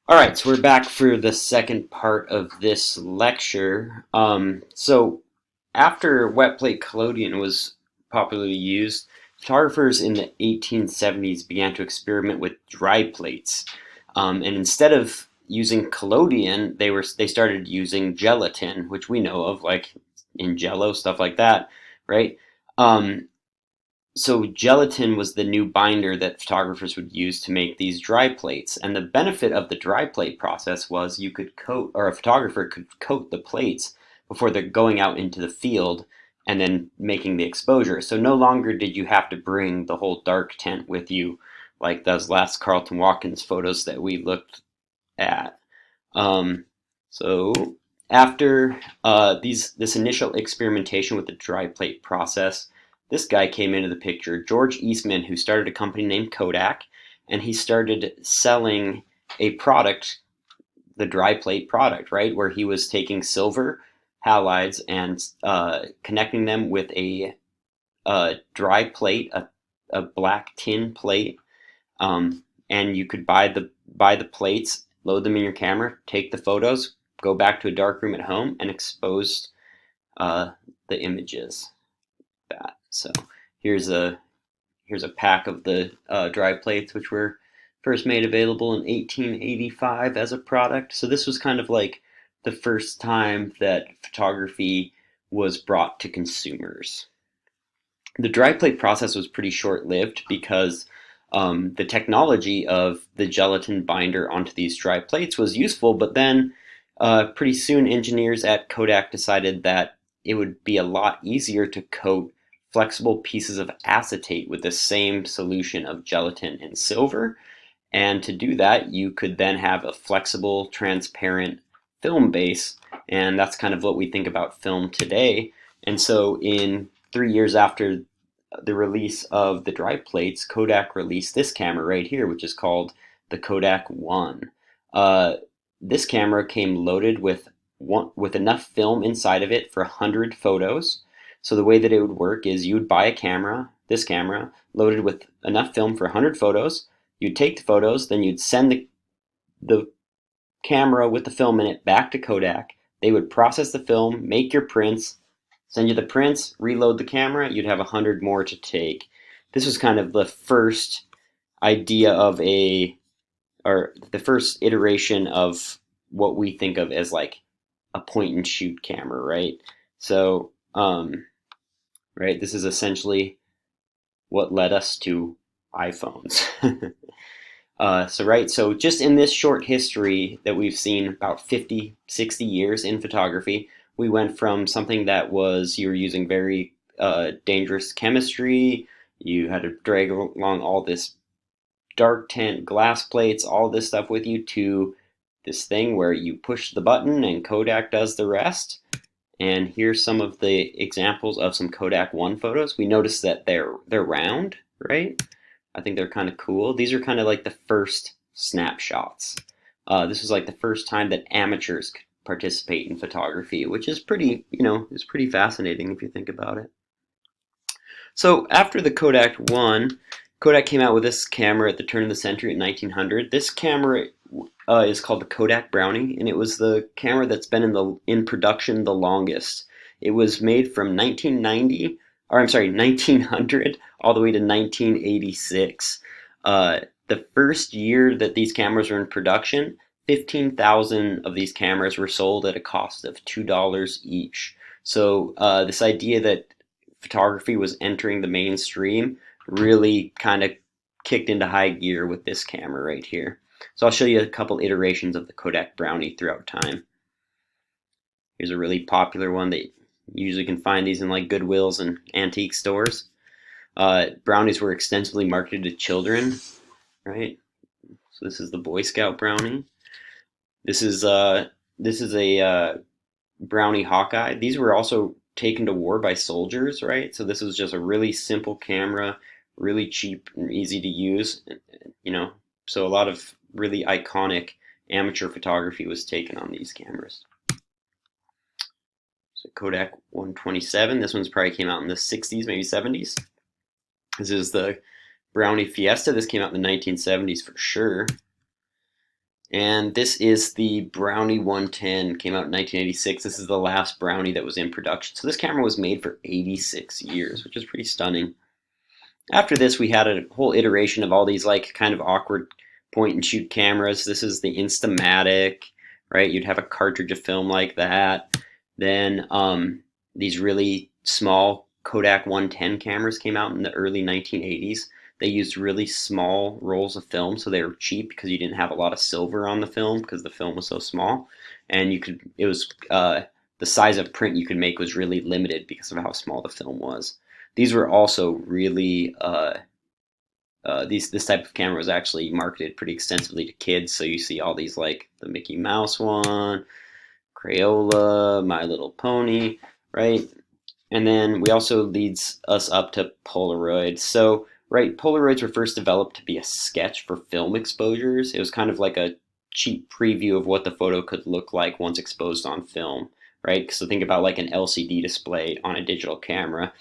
All right, so we're back for the second part of this lecture. So after wet plate collodion was popularly used, photographers in the 1870s began to experiment with dry plates. And instead of using collodion, they started using gelatin, which we know of, like in Jello, stuff like that, right? Um, so gelatin was the new binder that photographers would use to make these dry plates. And the benefit of the dry plate process was you could coat, or a photographer could coat the plates before they're going out into the field and then making the exposure. So no longer did you have to bring the whole dark tent with you, like those last Carlton Watkins photos that we looked at. Um, so after this initial experimentation with the dry plate process, this guy came into the picture, George Eastman, who started a company named Kodak, and he started selling a product, the dry plate product, right, where he was taking silver halides and connecting them with a dry plate, a black tin plate, and you could buy the plates, load them in your camera, take the photos, go back to a dark room at home, and expose uh, the images. That so here's a here's a pack of the dry plates, which were first made available in 1885 as a product. So this was kind of like the first time that photography was brought to consumers. The dry plate process was pretty short lived because the technology of the gelatin binder onto these dry plates was useful, but then pretty soon engineers at Kodak decided that it would be a lot easier to coat flexible pieces of acetate with the same solution of gelatin and silver. And to do that, you could then have a flexible, transparent film base. And that's kind of what we think about film today. And so, in 3 years after the release of the dry plates, Kodak released this camera right here, which is called the Kodak One. Uh, this camera came loaded with enough film inside of it for 100 photos. So the way that it would work is you would buy a camera, this camera, loaded with enough film for 100 photos. You'd take the photos, then you'd send the camera with the film in it back to Kodak. They would process the film, make your prints, send you the prints, reload the camera. You'd have 100 more to take. This was kind of the first idea of or the first iteration of what we think of as like a point and shoot camera, right? So, right, this is essentially what led us to iPhones. So just in this short history that we've seen about 50, 60 years in photography, we went from something that was you were using very dangerous chemistry, you had to drag along all this dark tint glass plates, all this stuff with you, to this thing where you push the button and Kodak does the rest. And here's some of the examples of some Kodak One photos. We notice that they're round, right? I think they're kind of cool. These are kind of like the first snapshots. This was like the first time that amateurs could participate in photography, which is pretty, is pretty fascinating if you think about it. So after the Kodak One, Kodak came out with this camera at the turn of the century in 1900. This camera is called the Kodak Brownie, and it was the camera that's been in production the longest. It was made from 1900 all the way to 1986. The first year that these cameras were in production, 15,000 of these cameras were sold at a cost of $2 each. So this idea that photography was entering the mainstream really kind of kicked into high gear with this camera right here. So I'll show you a couple iterations of the Kodak Brownie throughout time. Here's a really popular one that you usually can find these in like Goodwills and antique stores. Brownies were extensively marketed to children, right? So this is the Boy Scout Brownie. This is a Brownie Hawkeye. These were also taken to war by soldiers, right? So this was just a really simple camera, really cheap and easy to use, So a lot of really iconic amateur photography was taken on these cameras. So Kodak 127. This one's probably came out in the 60s, maybe 70s. This is the Brownie Fiesta. This came out in the 1970s for sure. And this is the Brownie 110, came out in 1986. This is the last Brownie that was in production. So this camera was made for 86 years, which is pretty stunning. After this, we had a whole iteration of all these like kind of awkward point and shoot cameras. This is the Instamatic, right? You'd have a cartridge of film like that. Then these really small Kodak 110 cameras came out in the early 1980s. They used really small rolls of film, so they were cheap because you didn't have a lot of silver on the film because the film was so small, and it was the size of print you could make was really limited because of how small the film was. These were also really this type of camera was actually marketed pretty extensively to kids. So you see all these like the Mickey Mouse one, Crayola, My Little Pony, right? And then we also leads us up to Polaroid. So right, Polaroids were first developed to be a sketch for film exposures. It was kind of like a cheap preview of what the photo could look like once exposed on film, right? So think about like an LCD display on a digital camera.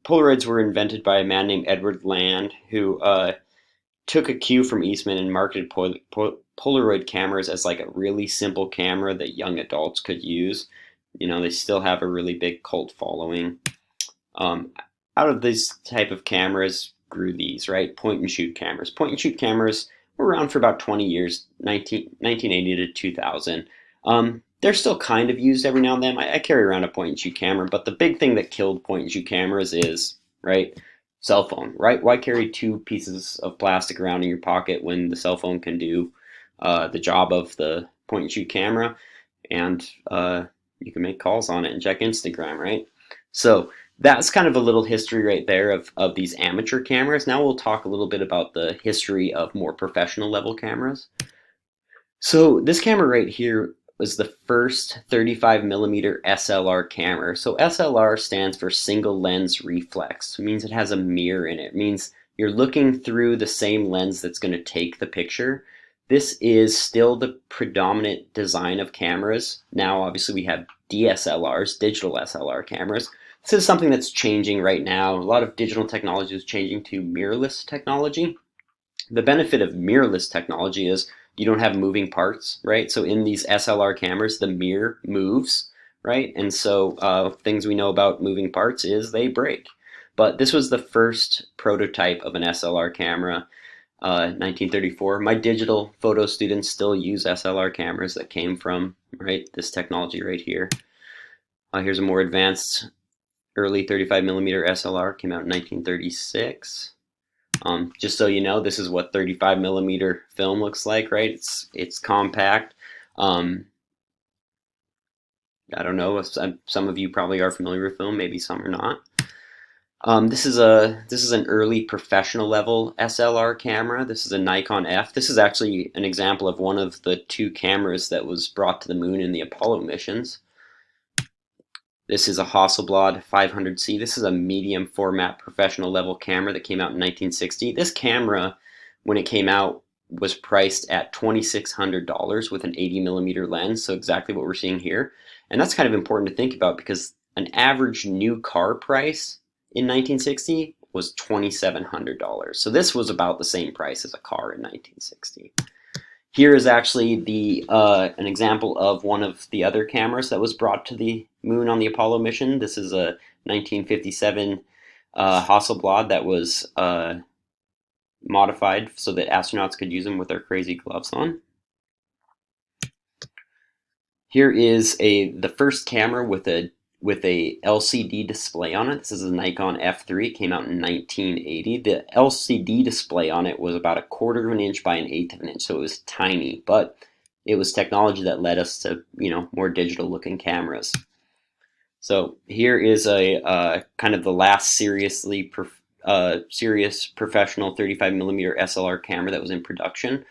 Polaroids were invented by a man named Edward Land, who took a cue from Eastman and marketed Polaroid cameras as like a really simple camera that young adults could use. You know, they still have a really big cult following. Um, Out of this type of cameras grew these, right? Point and shoot cameras. Point and shoot cameras were around for about 20 years, 1980 to 2000. They're still kind of used every now and then. I carry around a point and shoot camera, but the big thing that killed point and shoot cameras is, right, cell phone, right? Why carry two pieces of plastic around in your pocket when the cell phone can do the job of the point and shoot camera, and you can make calls on it and check Instagram, right? So that's kind of a little history right there of these amateur cameras. Now we'll talk a little bit about the history of more professional level cameras. So this camera right here was the first 35 millimeter SLR camera. So SLR stands for single lens reflex. It means it has a mirror in it. It means you're looking through the same lens that's going to take the picture. This is still the predominant design of cameras. Now, obviously, we have DSLRs, digital SLR cameras. This is something that's changing right now. A lot of digital technology is changing to mirrorless technology. The benefit of mirrorless technology is you don't have moving parts, right? So in these SLR cameras, the mirror moves, right? And so things we know about moving parts is they break. But this was the first prototype of an SLR camera, 1934. My digital photo students still use SLR cameras that came from, right, this technology right here. Here's a more advanced early 35 millimeter SLR, came out in 1936. Just so you know, this is what 35 millimeter film looks like, right? It's compact. I don't know. Some of you probably are familiar with film, maybe some are not. This is an early professional level SLR camera. This is a Nikon F. This is actually an example of one of the two cameras that was brought to the moon in the Apollo missions. This is a Hasselblad 500C. This is a medium format professional level camera that came out in 1960. This camera, when it came out, was priced at $2,600 with an 80 millimeter lens, so exactly what we're seeing here. And that's kind of important to think about because an average new car price in 1960 was $2,700. So this was about the same price as a car in 1960. Here is actually an example of one of the other cameras that was brought to the moon on the Apollo mission. This is a 1957 Hasselblad that was modified so that astronauts could use them with their crazy gloves on. Here is the first camera with a LCD display on it. This is a Nikon F3, came out in 1980. The LCD display on it was about 1/4 of an inch by 1/8 of an inch, so it was tiny, but it was technology that led us to, more digital looking cameras. So here is a kind of the last serious professional 35 millimeter SLR camera that was in production.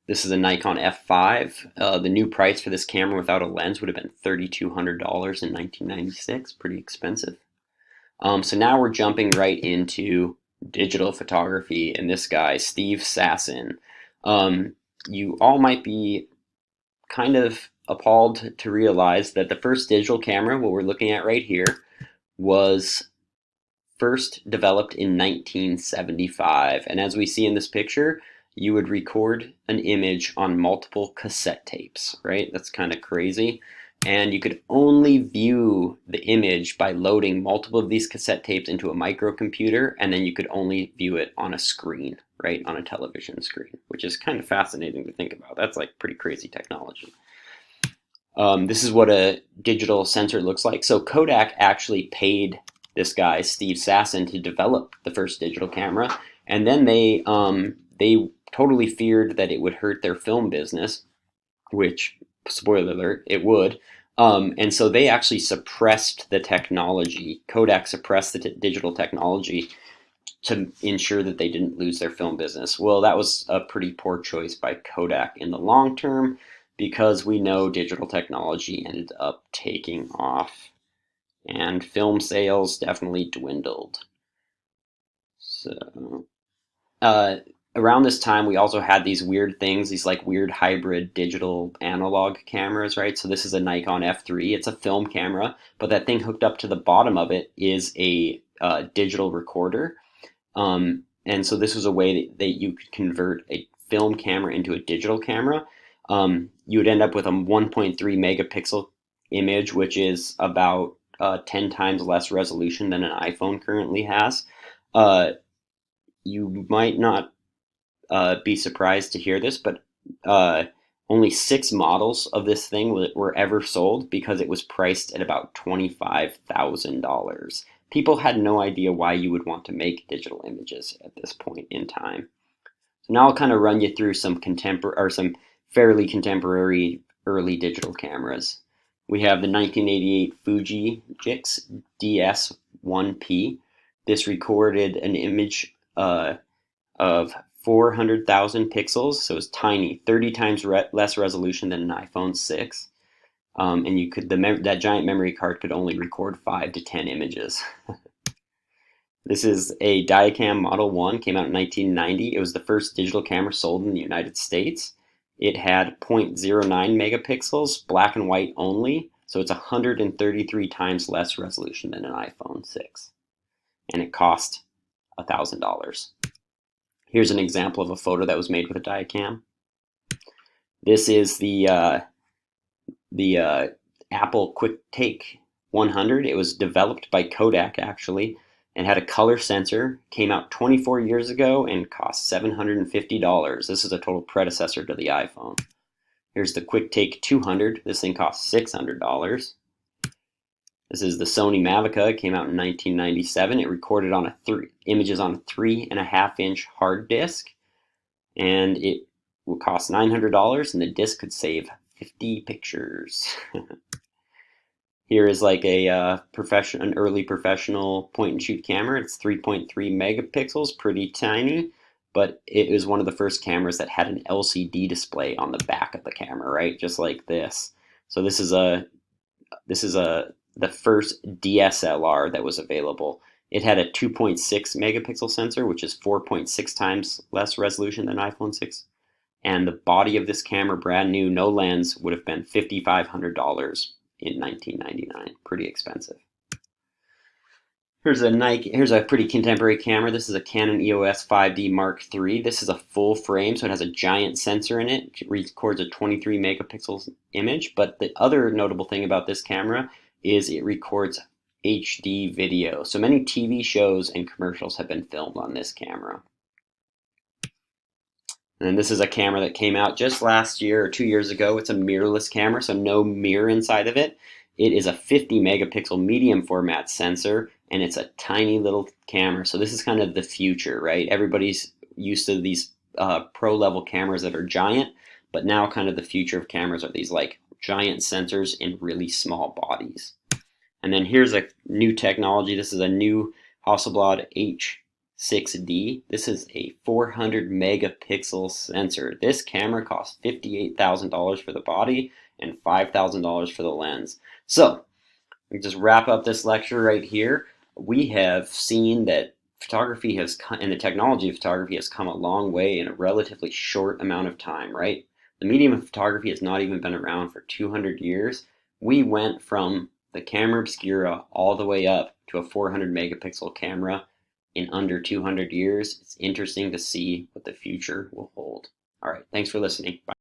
This is a Nikon F5. The new price for this camera without a lens would have been $3,200 in 1996. Pretty expensive. So now we're jumping right into digital photography and this guy, Steve Sasson. You all might be kind of appalled to realize that the first digital camera, what we're looking at right here, was first developed in 1975. And as we see in this picture, you would record an image on multiple cassette tapes, right? That's kind of crazy. And you could only view the image by loading multiple of these cassette tapes into a microcomputer, and then you could only view it on a screen, right? On a television screen, which is kind of fascinating to think about. That's like pretty crazy technology. This is what a digital sensor looks like. So Kodak actually paid this guy, Steve Sasson, to develop the first digital camera, and then they totally feared that it would hurt their film business, which, spoiler alert, it would. And so they actually suppressed the technology. Kodak suppressed the digital technology to ensure that they didn't lose their film business. Well, that was a pretty poor choice by Kodak in the long term, because we know digital technology ended up taking off and film sales definitely dwindled. So, uh, around this time, we also had these weird things, these like weird hybrid digital analog cameras, right? So this is a Nikon F3. It's a film camera, but that thing hooked up to the bottom of it is a digital recorder. And so this was a way that you could convert a film camera into a digital camera. You would end up with a 1.3 megapixel image, which is about 10 times less resolution than an iPhone currently has. Uh, you might not be surprised to hear this, but only 6 models of this thing were ever sold because it was priced at about $25,000. People had no idea why you would want to make digital images at this point in time. So now I'll kind of run you through some some fairly contemporary early digital cameras. We have the 1988 Fuji Jix DS1P. This recorded an image of 400,000 pixels, so it's tiny, 30 times less resolution than an iPhone 6. And you could that giant memory card could only record 5 to 10 images. This is a Diacam Model 1, came out in 1990. It was the first digital camera sold in the United States. It had 0.09 megapixels, black and white only, so it's 133 times less resolution than an iPhone 6. And it cost $1,000. Here's an example of a photo that was made with a Diacam. This is the Apple QuickTake 100. It was developed by Kodak actually, and had a color sensor. Came out 24 years ago and cost $750. This is a total predecessor to the iPhone. Here's the QuickTake 200. This thing costs $600. This is the Sony Mavica. It came out in 1997. It recorded on images on a 3.5-inch hard disk, and it will cost $900, and the disc could save 50 pictures. Here is like an early professional point-and-shoot camera. It's 3.3 megapixels, pretty tiny, but it was one of the first cameras that had an LCD display on the back of the camera, right? Just like this. So this is the first DSLR that was available. It had a 2.6 megapixel sensor, which is 4.6 times less resolution than iPhone 6. And the body of this camera, brand new, no lens, would have been $5,500 in 1999. Pretty expensive. Here's a pretty contemporary camera. This is a Canon EOS 5D Mark III. This is a full frame, so it has a giant sensor in it. It records a 23 megapixels image. But the other notable thing about this camera is it records HD video. So many TV shows and commercials have been filmed on this camera. And this is a camera that came out just last year or 2 years ago. It's a mirrorless camera, so no mirror inside of it. It is a 50 megapixel medium format sensor, and it's a tiny little camera. So this is kind of the future, right? Everybody's used to these pro level cameras that are giant, but now kind of the future of cameras are these like giant sensors in really small bodies. And then here's a new technology. This is a new Hasselblad H6D. This is a 400 megapixel sensor. This camera costs $58,000 for the body and $5,000 for the lens. So, we just wrap up this lecture right here. We have seen that photography and the technology of photography has come a long way in a relatively short amount of time, right? The medium of photography has not even been around for 200 years. We went from the camera obscura all the way up to a 400 megapixel camera in under 200 years. It's interesting to see what the future will hold. All right, thanks for listening. Bye.